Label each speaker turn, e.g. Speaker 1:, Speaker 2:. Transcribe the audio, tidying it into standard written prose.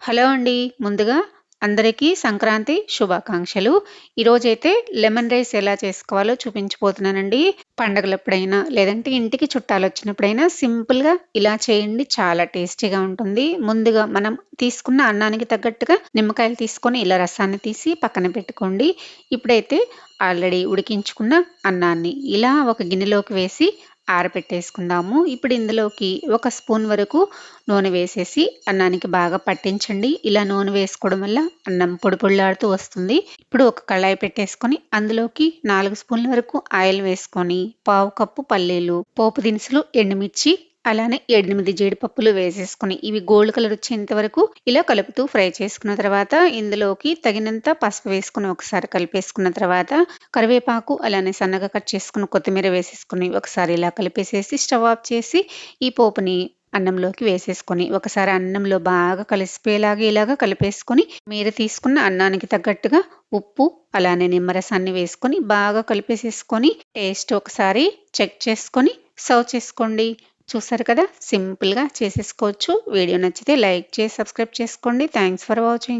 Speaker 1: Hello అండి. ముందుగా అందరికీ సంక్రాంతి శుభాకాంక్షలు. ఈరోజైతే లెమన్ రైస్ ఎలా చేసుకోవాలో చూపించబోతున్నానండి. పండగలప్పుడైనా, లేదంటే ఇంటికి చుట్టాలొచ్చినప్పుడైనా సింపుల్‌గా ఇలా చేయండి. చాలా టేస్టీగా ఉంటుంది. ముందుగా మనం తీసుకున్న అన్నానికి తగ్గట్టుగా నిమ్మకాయలు తీసుకొని ఇలా రసాన్ని తీసి పక్కన పెట్టుకోండి. ఇప్పుడైతే ఆల్రెడీ ఉడికించుకున్న అన్నాన్ని ఇలా ఒక గిన్నెలోకి వేసి ఆరబెట్టేసుకుందాము. ఇప్పుడు ఇందులోకి ఒక స్పూన్ వరకు నూనె వేసేసి అన్నానికి బాగా పట్టించండి. ఇలా నూనె వేసుకోవడం వల్ల అన్నం పొడి పొడిలాడుతూ వస్తుంది. ఇప్పుడు ఒక కళాయి పెట్టేసుకొని అందులోకి 4 స్పూన్ల వరకు ఆయిల్ వేసుకొని పావు కప్పు పల్లీలు, పోపు దినుసులు, ఎండుమిర్చి అలానే 8 జీడిపప్పులు వేసేసుకొని ఇవి గోల్డ్ కలర్ వచ్చేంత వరకు ఇలా కలుపుతూ ఫ్రై చేసుకున్న తర్వాత ఇందులోకి తగినంత పసుపు వేసుకొని ఒకసారి కలిపేసుకున్న తర్వాత కరివేపాకు అలానే సన్నగా కట్ చేసుకున్న కొత్తిమీర వేసేసుకొని ఒకసారి ఇలా కలిపేసేసి స్టవ్ ఆఫ్ చేసి ఈ పోపుని అన్నంలోకి వేసేసుకొని ఒకసారి అన్నంలో బాగా కలిసిపోయేలాగా ఇలాగా కలిపేసుకొని మీరు తీసుకున్న అన్నానికి తగ్గట్టుగా ఉప్పు అలానే నిమ్మరసాన్ని వేసుకొని బాగా కలిపేసేసుకొని టేస్ట్ ఒకసారి చెక్ చేసుకొని సర్వ్ చేసుకోండి. చూసారు కదా, సింపుల్గా చేసేసుకోవచ్చు. వీడియో నచ్చితే లైక్ చేసి సబ్స్క్రైబ్ చేసుకోండి. Thanks for watching.